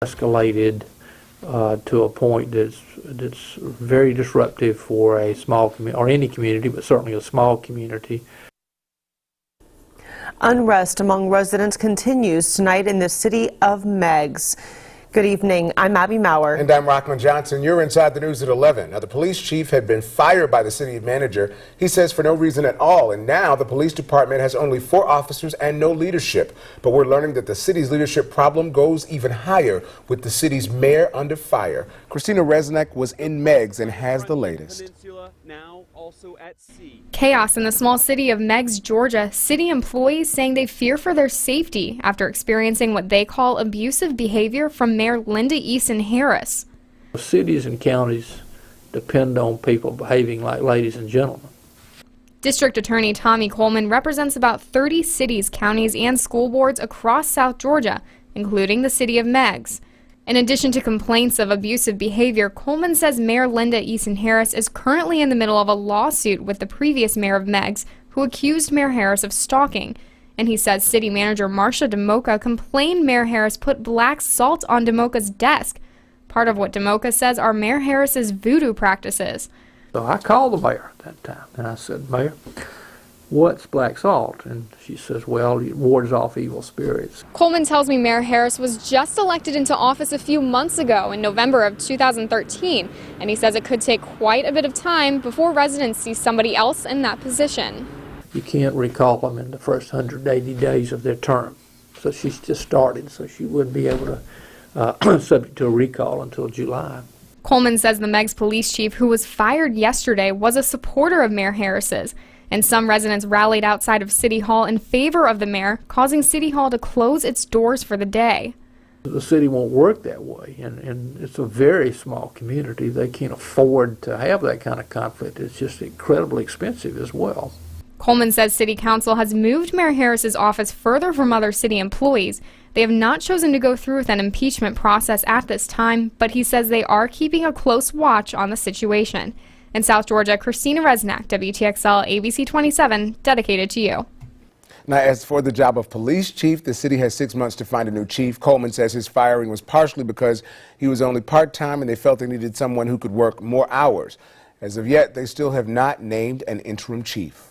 Escalated to a point that's very disruptive for a small community, or any community, but certainly a small community. Unrest among residents continues tonight in the city of Meigs. Good evening. I'm Abby Maurer. And I'm Rockland Johnson. You're inside the news at 11. Now, the police chief had been fired by the city manager, he says, for no reason at all. And now the police department has only 4 officers and no leadership. But we're learning that the city's leadership problem goes even higher, with the city's mayor under fire. Christina Resnick was in Meigs and has the latest. Chaos in the small city of Meigs, Georgia. City employees saying they fear for their safety after experiencing what they call abusive behavior from Mayor Linda Eason-Harris. Cities and counties depend on people behaving like ladies and gentlemen. District Attorney Tommy Coleman represents about 30 cities, counties, and school boards across South Georgia, including the city of Meigs. In addition to complaints of abusive behavior, Coleman says Mayor Linda Eason-Harris is currently in the middle of a lawsuit with the previous mayor of Meigs, who accused Mayor Harris of stalking. And he says City Manager Marcia DeMoca complained Mayor Harris put black salt on DeMoca's desk. Part of what DeMoca says are Mayor Harris's voodoo practices. So I called the mayor at that time, and I said, "Mayor, what's black salt?" And she says, "Well, it wards off evil spirits." Coleman tells me Mayor Harris was just elected into office a few months ago in November of 2013, and he says it could take quite a bit of time before residents see somebody else in that position. You can't recall them in the first 180 days of their term. So she's just started, so she wouldn't be able to, subject to a recall until July. Coleman says the Meigs police chief, who was fired yesterday, was a supporter of Mayor Harris's, and some residents rallied outside of City Hall in favor of the mayor, causing City Hall to close its doors for the day. The city won't work that way, and it's a very small community. They can't afford to have that kind of conflict. It's just incredibly expensive as well. Coleman says City Council has moved Mayor Harris's office further from other city employees. They have not chosen to go through with an impeachment process at this time, but he says they are keeping a close watch on the situation. In South Georgia, Christina Resnick, WTXL ABC 27, dedicated to you. Now, as for the job of police chief, the city has 6 months to find a new chief. Coleman says his firing was partially because he was only part-time and they felt they needed someone who could work more hours. As of yet, they still have not named an interim chief.